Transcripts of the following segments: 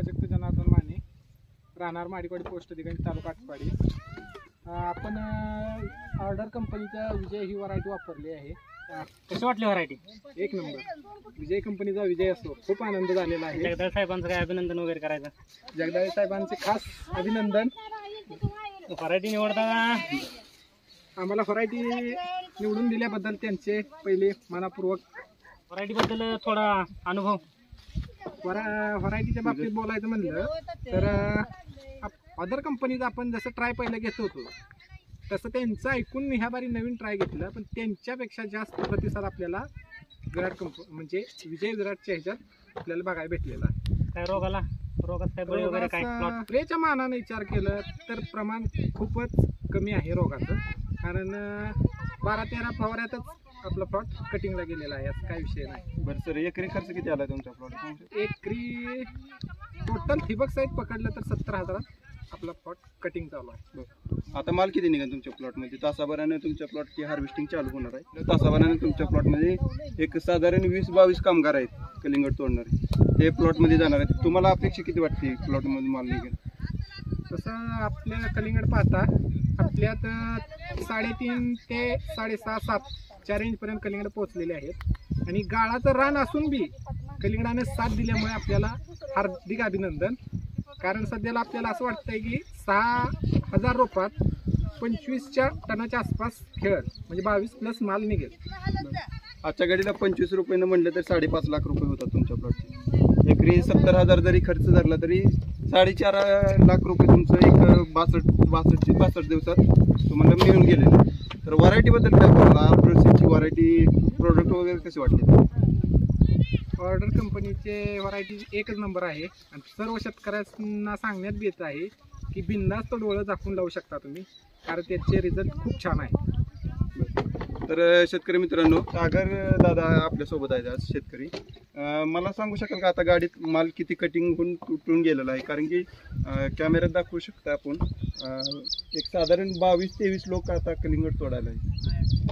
प्राजक्त जनार्दन माने, राहणार माडीवाडी पोस्ट दिगंज तालुका आटपाडी। आपण ऑर्डर कंपनीचा विजय ही व्हरायटी वापरली आहे। कशी वाटली व्हरायटी? एक नंबर। विजय कंपनीचा विजय असो, खूप आनंद झालेला आहे। जगदाळे साहेबांचं काय अभिनंदन वगैरे करायचं? जगदाळे साहेबांचे खास अभिनंदन। व्हरायटी निवडताना आम्हाला व्हरायटी निवडून दिल्याबद्दल त्यांचे पहिले मनापूर्वक। व्हरायटी बद्दल थोडा अनुभव? व्हरायटीच्या बाबतीत बोलायचं म्हणलं तर अदर कंपनीचा आपण जसं ट्राय पहिलं घेत होतो तसं त्यांचं ऐकून ह्या बारी नवीन ट्राय घेतलं, पण त्यांच्यापेक्षा जास्त प्रतिसाद आपल्याला विराट म्हणजे विजय विराटच्या ह्याच्यात आपल्याला बघायला भेटलेला। काय रोगात काय बळी वगैरे काय? स्प्रेच्या मानाने विचार केलं तर प्रमाण खूपच कमी आहे रोगाचं, कारण 12-13 फवाऱ्यातच आपला प्लॉट कटिंगला गेलेला आहे, असं काही विषय नाही। बरं सर, एकरी खर्च किती आला तुमच्या प्लॉट? एकरी टोटल ठिबक सहित पकडलं तर 70,000 आपला प्लॉट कटिंग चालू आहे। आता माल किती निघेल तुमच्या प्लॉटमध्ये? तासाभराने तुमच्या प्लॉटची हार्वेस्टिंग चालू होणार आहे। तासाभराने तुमच्या प्लॉटमध्ये एक साधारण 20-22 कामगार आहेत कलिंगड तोडणारे, ते प्लॉटमध्ये जाणार आहेत। तुम्हाला अपेक्षा किती वाटते प्लॉटमध्ये माल निघेल? तसं आपल्या कलिंगड पाहता आपल्यात 3.5 ते 6.5-7 रेंजपर्यंत कलिंगड पोहोचलेले आहेत, आणि गाळाचं रान असून बी कलिंगडाने साथ दिल्यामुळे आपल्याला हार्दिक अभिनंदन। कारण सध्याला आपल्याला असं वाटतंय की 6,000 रोपात 25 टनाच्या आसपास खेळ म्हणजे 22+ माल निघेल। आजच्या गाडीला 25 रुपयानं म्हणलं तर 5.5 लाख रुपये होतात तुमच्या प्लॉटचे। एकरी 70,000 जरी खर्च धरला तरी 4.5 लाख रुपये तुमचं एक 62 दिवसात तुम्हाला मिळून गेलेलं। तर व्हरायटीबद्दल काय बोलला? ऑर्डरची व्हरायटी, प्रोडक्ट वगैरे कसे वाटले? ऑर्डर कंपनीचे व्हरायटी एकच नंबर आहे, आणि सर्व शेतकऱ्यांना सांगण्यात येत आहे की बिनधास्त डोळं झाकून लावू शकता तुम्ही, कारण त्याचे रिझल्ट खूप छान आहे। तर शेतकरी मित्रांनो, सागर दादा आपल्यासोबत आहेत आज शेतकरी। मला सांगू शकाल का आता गाडीत माल किती कटिंग होऊन तुटून गेलेला आहे? कारण की कॅमेऱ्यात दाखवू शकता आपण एक साधारण 22-23 लोक आता कलिंगड तोडायला आहे,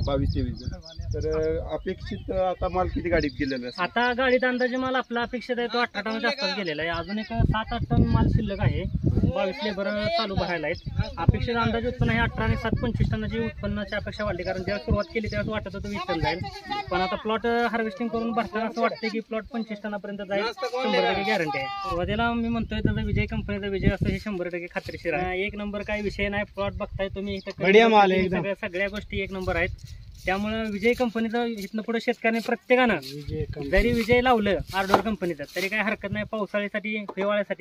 22-23 जण। तर अपेक्षित आता माल किती गाडीत गेलेला आहे? आता गाडीत अंदाजे माल आपला अपेक्षित आहे तो 18 टनाच्या आसपास गेलेला आहे। अजून एक 7-8 टन माल शिल्लक आहे, 22 लेबर चालू भरायला आहेत। अपेक्षित अंदाजे उत्पन्न आहे 18 आणि 7 25 टनाची उत्पन्नाची अपेक्षा वाढली, कारण जेव्हा सुरुवात केली तेव्हा वाटत होतं 20 टन जाईल, पण आता प्लॉट हार्वेस्टिंग करून भरताना असं वाटतं की प्लॉट 25 टनापर्यंत जाईल, 100% गॅरंटी आहे। सुरुवातीला मी म्हणतोय त्याचा विजय कंपनीचा विजय असं हे 100% खात्रीशीर आहे। एक नंबर काही विषय नाही, प्लॉट बघताय तुम्ही सगळ्या गोष्टी एक नंबर आहेत। त्यामुळे विजय कंपनीचं इथनं पुढे शेतकऱ्याने प्रत्येकानं जरी विजय लावलं ऑर्डर कंपनीचं तरी काही हरकत नाही, पावसाळ्यासाठी हिवाळ्यासाठी